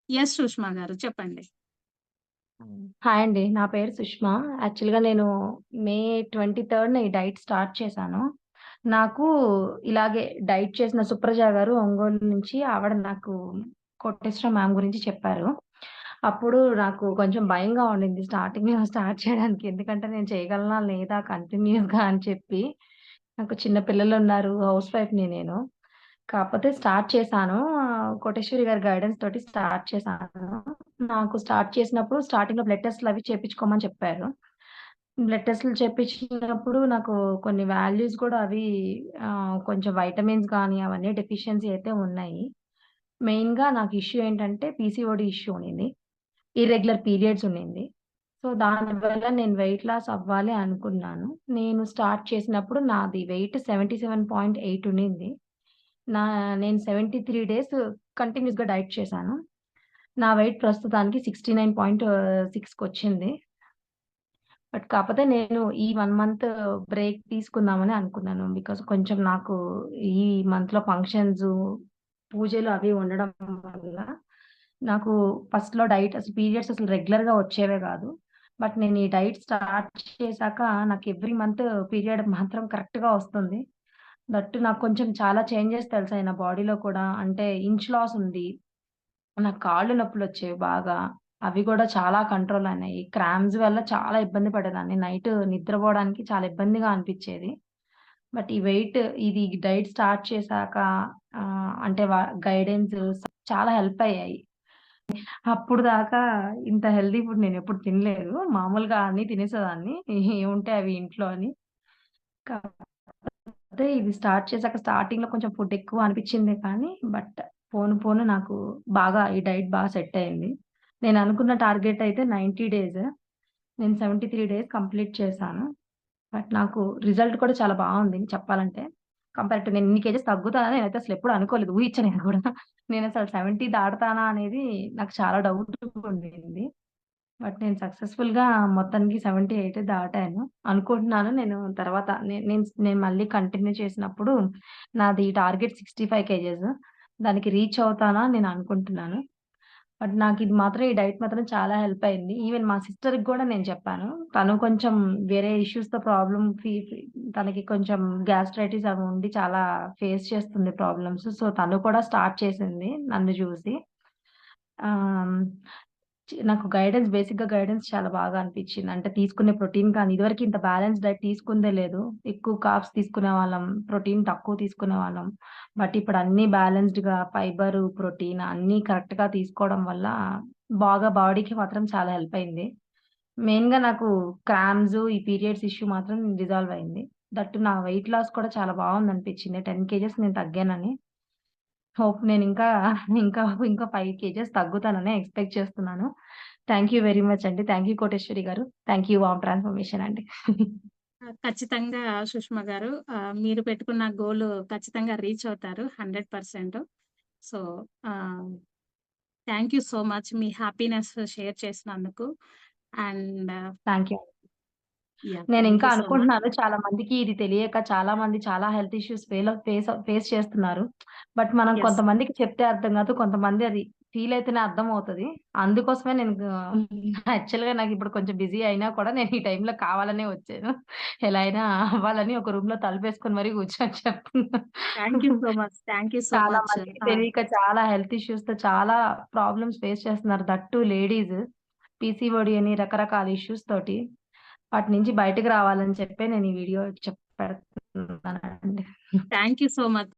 Yes Sushma గారు చెప్పండి. Hi అండి. నా పేరు సుష్మా. యాక్చువల్‌గా నేను మే 23న ఈ డైట్ స్టార్ట్ చేశాను. నాకు ఇలాగే డైట్ చేసిన సుప్రజ గారు ఒంగోలు నుంచి ఆవిడ నాకు కోటేశ్వర మ్యామ్ గురించి చెప్పారు. అప్పుడు నాకు కొంచెం భయంగా ఉండింది స్టార్టింగ్‌లో స్టార్ట్ చేయడానికి. ఎందుకంటే నేను చేయగలనా లేదా కంటిన్యూస్‌గా అని చెప్పి. నాకు చిన్న పిల్లలున్నారు. హౌస్ వైఫ్‌ని నేను. కాకపోతే స్టార్ట్ చేశాను. కోటేశ్వరి గారి గైడెన్స్ తోటి స్టార్ట్ చేశాను. నాకు స్టార్ట్ చేసినప్పుడు స్టార్టింగ్‌లో బ్లడ్ టెస్ట్‌లవి చేపించుకోమని చెప్పారు. బ్లడ్ టెస్ట్‌లు చేపించినప్పుడు నాకు కొన్ని వాల్యూస్ కూడా అవి కొంచెం వైటమిన్స్ గాని అవన్నీ డెఫిషియన్సీ అయితే ఉన్నాయి. మెయిన్‌గా నాకు ఇష్యూ ఏంటంటే పీసీఓడీ ఇష్యూ ఉండింది. ఇర్రెగ్యులర్ పీరియడ్స్ ఉండింది. సో, దానివల్ల నేను వెయిట్ లాస్ అవ్వాలి అనుకున్నాను. నేను స్టార్ట్ చేసినప్పుడు నాది వెయిట్ 77.8 ఉండింది. నా నేను 73 డేస్ కంటిన్యూస్‌గా డైట్ చేశాను. నా వెయిట్ ప్రస్తుతానికి 69.6కొచ్చింది. బట్ కాపోతే నేను ఈ 1 మంత్ బ్రేక్ తీసుకుందామని అనుకున్నాను. బికాజ్ కొంచెం నాకు ఈ మంత్‌లో ఫంక్షన్స్, పూజలు అవి ఉండడం వల్ల నాకు ఫస్ట్‌లో డైట్ అసలు పీరియడ్స్ అసలు రెగ్యులర్‌గా వచ్చేవే గాదు. బట్ నేను ఈ డైట్ స్టార్ట్ చేశాక నాకు ఎవ్రీ మంత్ పీరియడ్ మాత్రం కరెక్ట్‌గా వస్తుంది. దట్ నాకు కొంచెం చాలా చేంజెస్ తెలిసాయి నా బాడీలో కూడా. అంటే ఇంచ్ లాస్ ఉంది. నాకు కాళ్ళు నొప్పులొచ్చేవి బాగా. అవి గూడా చాలా కంట్రోల్ అయినాయి. క్రాంప్స్ వల్ల చాలా ఇబ్బంది పడేదాన్ని. నైట్ నిద్రపోవడానికి చాలా ఇబ్బందిగా అనిపిచ్చేది. బట్ ఈ వెయిట్ ఇది డైట్ స్టార్ట్ చేశాక అంటే గైడెన్స్ చాలా హెల్ప్ అయ్యాయి. అప్పుడు దాకా ఇంత హెల్తీ ఫుడ్ నేనెప్పుడు తినలేదు. మామూలుగా అన్నీ తినేసేదాన్ని. ఏవుంటే అవి ఇంట్లో అని. కాకపోతే ఇది స్టార్ట్ చేశాక స్టార్టింగ్‌లో కొంచెం ఫుడ్ ఎక్కువ అనిపిచ్చిందే కానీ, బట్ పోను పోను నాకు బాగా ఈ డైట్ సెట్ అయింది. నేను అనుకున్న టార్గెట్ అయితే 90 డేస్. నేను 73 డేస్ కంప్లీట్ చేశాను. బట్ నాకు రిజల్ట్ కూడా చాలా బావుంది చెప్పాలంటే. కంపేర్ టు నేను ఇన్ని కేజెస్ తగ్గుతానని నేనైతే అసలెప్పుడు అనుకోలేదు. ఊహించలేదు కూడా. నేనసలు 70 దాటుతానా అనేది నాకు చాలా డౌట్‌గా ఉండింది. బట్ నేను సక్సెస్‌ఫుల్‌గా మొత్తానికి 78 దాటాను. అనుకుంటున్నాను నేను తర్వాత నేను మళ్ళీ కంటిన్యూ చేసినప్పుడు నాది టార్గెట్ 65 కేజెస్. దానికి రీచ్ అవుతానా అని నేను అనుకుంటున్నాను. బట్ నాకిది మాత్రం ఈ డైట్ మాత్రం చాలా హెల్ప్ అయింది. ఈవెన్ మా సిస్టర్‌కి గూడా నేను చెప్పాను. తను కొంచెం వేరే ఇష్యూస్‌తో ప్రాబ్లమ్ ఫీ ఫీ తనకి కొంచెం గ్యాస్ట్రైటిస్ అవి ఉండి చాలా ఫేస్ చేస్తుంది ప్రాబ్లమ్స్. సో, తను కూడా స్టార్ట్ చేసింది నన్ను జూసి. ఆహ్, నాకు బేసిక్‌గా గైడెన్స్ చాలా బాగా అనిపిచ్చింది. అంటే తీసుకునే ప్రోటీన్ కానీ ఇదివరకు ఇంత బ్యాలెన్స్ డైట్ తీసుకుందే లేదు. ఎక్కువ కార్బ్స్ తీసుకునేవాళ్ళం. ప్రోటీన్ తక్కువ తీసుకునేవాళ్ళం. బట్ ఇప్పుడు అన్నీ బ్యాలెన్స్‌డ్‌గా ఫైబరు, ప్రోటీన్ అన్నీ కరెక్ట్‌గా తీసుకోవడం వల్ల బాగా బాడీకి మాత్రం చాలా హెల్ప్ అయింది. మెయిన్‌గా నాకు క్రాంప్స్, ఈ పీరియడ్స్ ఇష్యూ మాత్రం రిజాల్వ్ అయింది. దట్ నా వెయిట్ లాస్ కూడా చాలా బావుందనిపిచ్చింది. 10 కేజెస్ నేను తగ్గానని. హోప్ నేనింకా ఇంకా, ఇంకా 5 కేజెస్ తగ్గుతాననే ఎక్స్‌పెక్ట్ చేస్తున్నాను. థాంక్ యూ వెరీ మచ్ అండి. థాంక్ యూ కోటేశ్వరి గారు. థాంక్ యూ వార్మ్ ట్రాన్స్‌ఫర్మేషన్ అండి. ఖచ్చితంగా సుష్మా గారు మీరు పెట్టుకున్న గోల్ ఖచ్చితంగా రీచ్ అవుతారు 100%. So, ah, thank you so much మీ హ్యాపీనెస్ షేర్ చేసినందుకు. And thank you. థాంక్ నేనింకా యూ సో మచ్. అనుకుంటున్నాను చాలా మందికి ఇది తెలియక చాలా మంది చాలా హెల్త్ ఇష్యూస్ ఫేస్ చేస్తున్నారు. బట్ మనం యెస్. కొంతమందికి చెప్తే అర్థం కాదు. కొంతమంది అది ఫీల్ అయితేనే అర్థమవుతది. అందుకోసమే నేను యాక్చువల్‌గా నాకిప్పుడు కొంచెం బిజీ అయినా కూడా నేను ఈ టైంలో కావాలనే వచ్చాను. ఎలా అయినా అవ్వాలని ఒక రూమ్‌లో తలుపేసుకొని మరీ కూర్చొని చెప్తున్నా. Thank you so much. Thank you so చాలా మచ్. మందికి తెలియక చాలా హెల్త్ ఇష్యూస్‌తో చాలా ప్రాబ్లమ్స్ ఫేస్ చేస్తున్నారు. That two ladies. పీసీఓడీ అని రకరకాల ఇష్యూస్ తోటి. వాటి నుంచి బయటకి రావాలని చెప్పే నేను ఈ వీడియో పెడుతున్నానండి. Thank you so much.